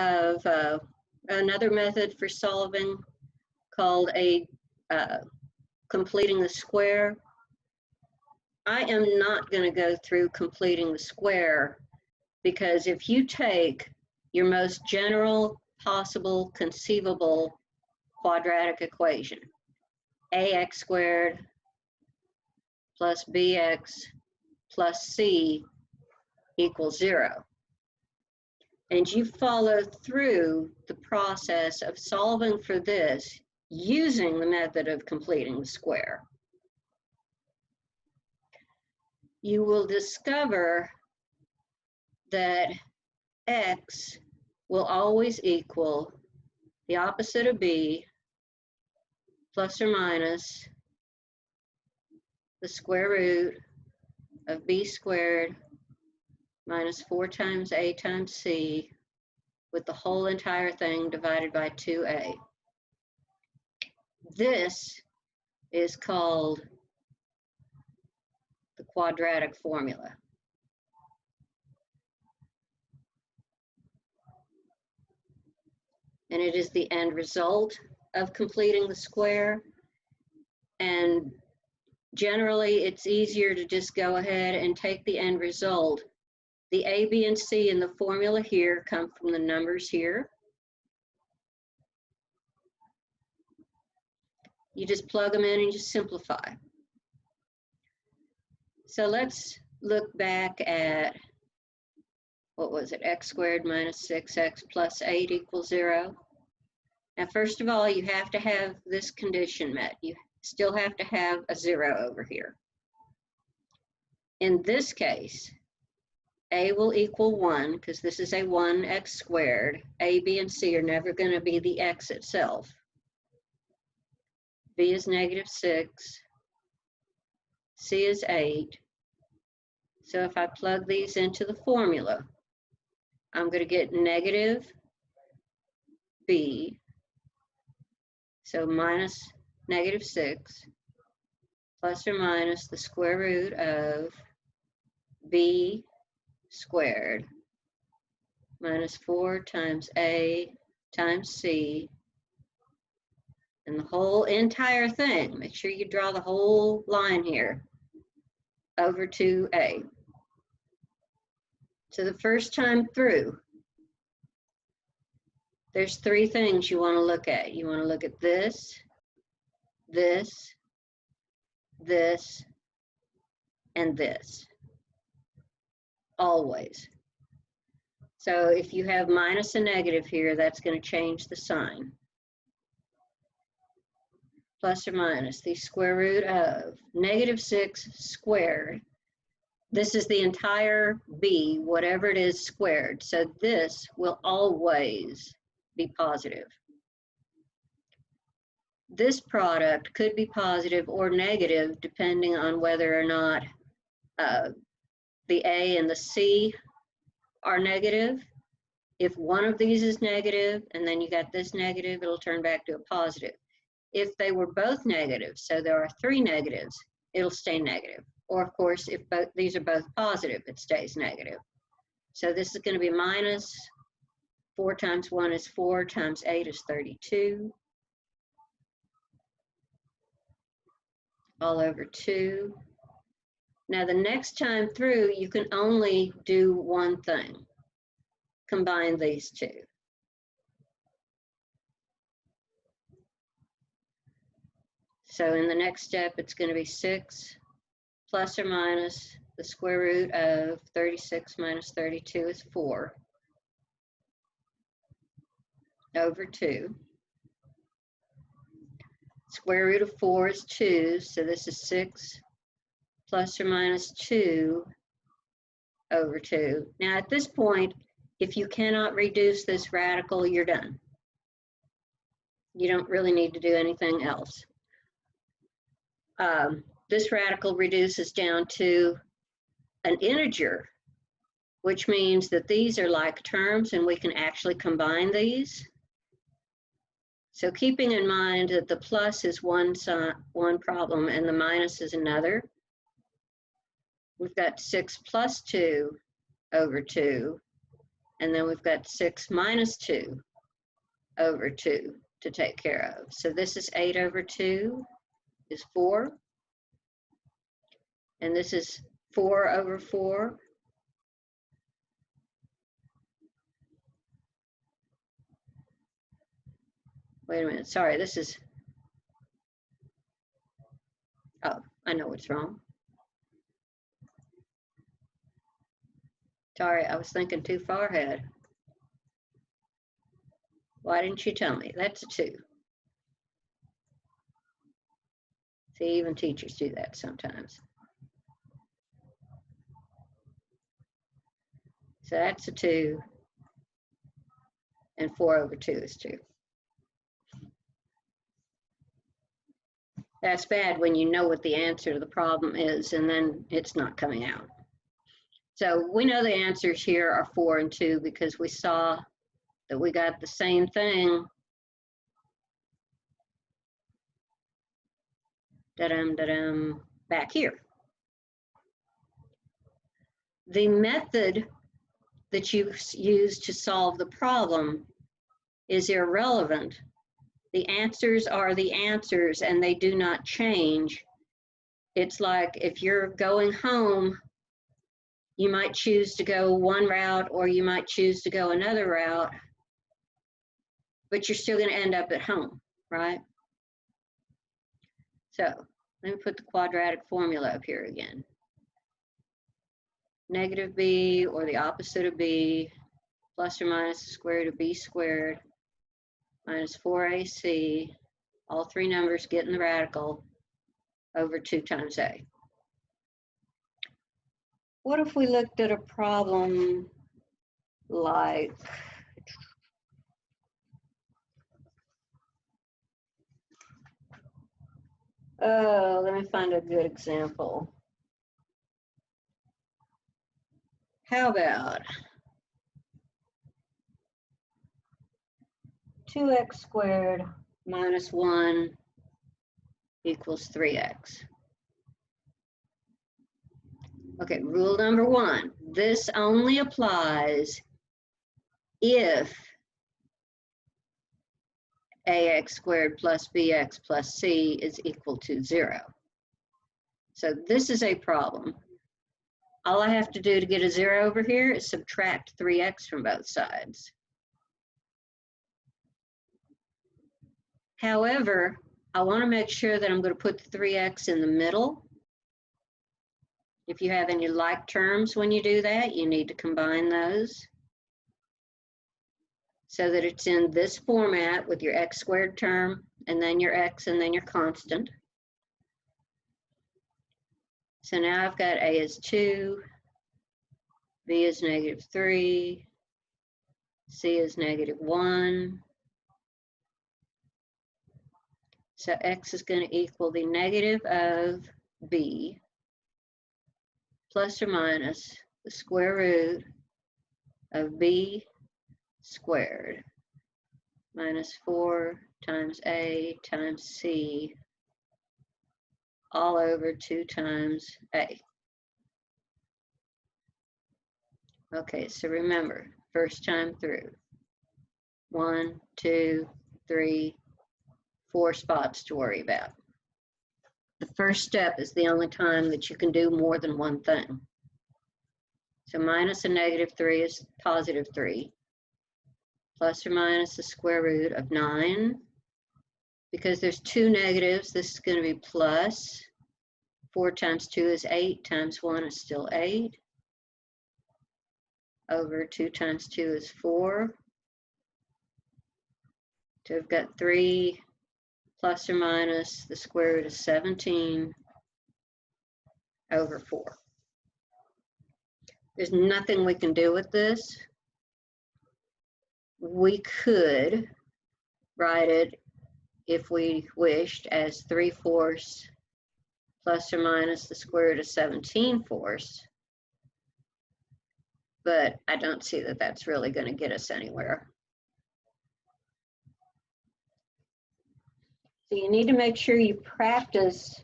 of another method for solving called completing the square. I am not going to go through completing the square, because if you take your most general possible conceivable quadratic equation, ax squared plus bx plus c equals 0, and you follow through the process of solving for this using the method of completing the square, you will discover that x will always equal the opposite of b plus or minus the square root of b squared minus 4 times a times c, with the whole entire thing divided by 2a. This is called the quadratic formula. And it is the end result of completing the square. And generally, it's easier to just go ahead and take the end result. The a, b, and c in the formula here come from the numbers here. You just plug them in and just simplify. So let's look back at, what was it, x squared minus 6x plus 8 equals 0. Now, first of all, you have to have this condition met. You still have to have a 0 over here. In this case, a will equal 1, because this is a 1x squared. A, b, and c are never going to be the x itself. b is negative 6. c is 8. So if I plug these into the formula, I'm going to get negative b, so minus negative 6, plus or minus the square root of b squared minus 4 times a times c, and the whole entire thing, make sure you draw the whole line here, over 2a. So the first time through, there's 3 things you want to look at. You want to look at this, this, this, and this. Always. So if you have minus a negative here, that's going to change the sign. Plus or minus the square root of negative 6 squared. This is the entire b, whatever it is, squared. So this will always be positive. This product could be positive or negative depending on whether or not the a and the c are negative. If one of these is negative and then you got this negative, it'll turn back to a positive. If they were both negative, so there are 3 negatives, it'll stay negative. Or of course, if these are both positive, it stays negative. So this is going to be minus 4 times 1 is 4 times 8 is 32. All over 2. Now the next time through, you can only do one thing. Combine these 2. So in the next step, it's going to be 6 plus or minus the square root of 36 minus 32 is 4 over 2. Square root of 4 is 2, so this is 6 plus or minus 2 over 2. Now at this point, if you cannot reduce this radical, you're done. You don't really need to do anything else. This radical reduces down to an integer, which means that these are like terms and we can actually combine these. So keeping in mind that the plus is one problem and the minus is another, we've got 6 plus 2 over 2, And then we've got 6 minus 2 over 2 to take care of. So this is 8 over 2 is 4. And this is 4 over 4. Wait a minute, sorry, this is, oh, I know what's wrong. Sorry, I was thinking too far ahead. Why didn't you tell me? That's a 2. See, even teachers do that sometimes. So that's a 2. And 4 over 2 is 2. That's bad when you know what the answer to the problem is and then it's not coming out. So we know the answers here are 4 and 2 because we saw that we got the same thing. Da-dum, back here. The method that you use to solve the problem is irrelevant. The answers are the answers and they do not change. It's like if you're going home, you might choose to go one route or you might choose to go another route, but you're still going to end up at home, right? So let me put the quadratic formula up here again. Negative b, or the opposite of b, plus or minus the square root of b squared, minus 4ac, all three numbers get in the radical, over 2 times a. What if we looked at a problem like, let me find a good example. How about 2x squared minus 1 equals 3x. Okay, rule number 1. This only applies if ax squared plus bx plus c is equal to 0. So this is a problem. All I have to do to get a 0 over here is subtract 3x from both sides. However, I want to make sure that I'm going to put the 3x in the middle. If you have any like terms when you do that, you need to combine those so that it's in this format with your x squared term and then your x and then your constant. So now I've got a is 2, b is negative 3, c is negative 1. So x is going to equal the negative of b plus or minus the square root of b squared minus 4 times a times c all over 2 times a. Okay, so remember, first time through. 1, 2, 3, 4 spots to worry about. The first step is the only time that you can do more than one thing. So minus a negative 3 is positive 3. Plus or minus the square root of 9. Because there's 2 negatives, this is going to be plus. 4 times 2 is 8, times 1 is still 8. Over 2 times 2 is 4. So we've got 3 plus or minus the square root of 17 over 4. There's nothing we can do with this. We could write it, if we wished, as 3/4 plus or minus the square root of 17/4. But I don't see that that's really going to get us anywhere. So you need to make sure you practice